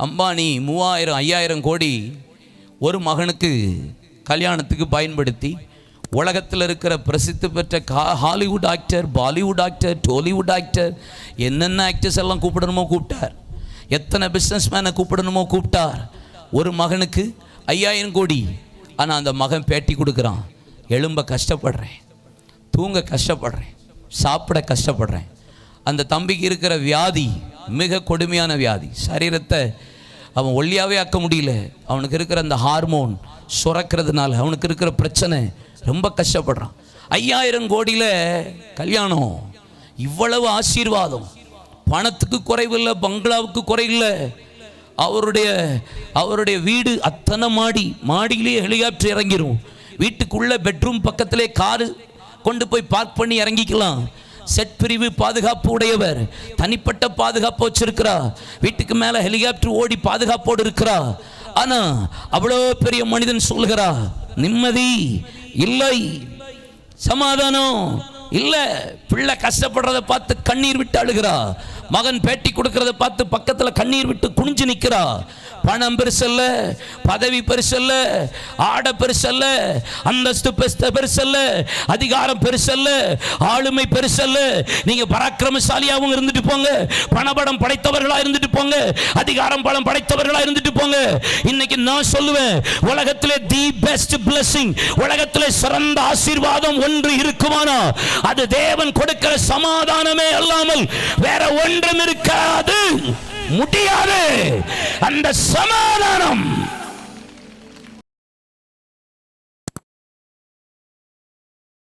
அம்பானி 3000 5000 கோடி ஒரு மகனுக்கு கல்யாணத்துக்கு பயன்படுத்தி உலகத்தில் இருக்கிற பிரசித்தி பெற்ற Hollywood actor, Bollywood actor, Tollywood actor, என்னென்ன ஆக்டர்ஸ் எல்லாம் கூப்பிடணுமோ கூப்பிட்டார். எத்தனை பிஸ்னஸ் மேனை கூப்பிடணுமோ கூப்பிட்டார். ஒரு மகனுக்கு 5000 கோடி. ஆனால் அந்த மகன் பேட்டி கொடுக்குறான், எழும்ப கஷ்டப்படுறேன், தூங்க கஷ்டப்படுறேன், சாப்பிட கஷ்டப்படுறேன். அந்த தம்பிக்கு இருக்கிற வியாதி மிக கொடுமையான வியாதி. சரீரத்தை அவன் ஒல்லியாகவே ஆக்க முடியல. அவனுக்கு இருக்கிற அந்த ஹார்மோன் சுரக்கிறதுனால அவனுக்கு இருக்கிற பிரச்சனை, ரொம்ப கஷ்டப்படுறான். 5000 கோடியில் கல்யாணம், இவ்வளவு ஆசீர்வாதம், பணத்துக்கு குறைவில்லை, பங்களாவுக்கு குறையில்லை. அவருடைய வீடு அத்தனை மாடியிலே ஹெலிகாப்டர் இறங்கிரும். வீட்டுக்குள்ளே பெட்ரூம் பக்கத்திலே காரு கொண்டு போய் பார்க் பண்ணி இறங்கிக்கலாம். செட் பிரிவு பாதுகாப்பு உடையவர், தனிப்பட்ட பாதுகாப்பு வச்சிருக்கிறா. வீட்டுக்கு மேலே ஹெலிகாப்டர் ஓடி பாதுகாப்போடு இருக்கிறா. ஆனா அவ்வளோ பெரிய மனிதன் சொல்கிறா, நிம்மதி இல்லை, சமாதானம் இல்லை. பிள்ளை கஷ்டப்படுறத பார்த்து கண்ணீர் விட்டு அழுகிறா. மகன் பேட்டி கொடுக்கறத பார்த்து பக்கத்தில் கண்ணீர் விட்டு குனிஞ்சு நிற்கிறா. பணம் பெருசல்ல, பதவி பெருசல்ல, ஆட பெருசல்ல, அந்தஸ்து பெருசல்ல, அதிகாரம் பெருசல்ல, ஆளுமை பெருசல்ல. நீங்க பராக்கிரமசாலியாகவும் இருந்துட்டு போங்க, பணபடம் படைத்தவர்களா இருந்துட்டு போங்க, அதிகாரம் பலம் படைத்தவர்களா இருந்துட்டு போங்க. இன்னைக்கு நான் சொல்லுவேன், உலகத்திலே தி பெஸ்ட் பிளெஸிங், உலகத்திலே சிறந்த ஆசீர்வாதம் ஒன்று இருக்குமானா அது தேவன் கொடுக்கிற சமாதானமே அல்லாமல் வேற ஒன்றும் இருக்காது, முடியாது. அந்த சமாதானம்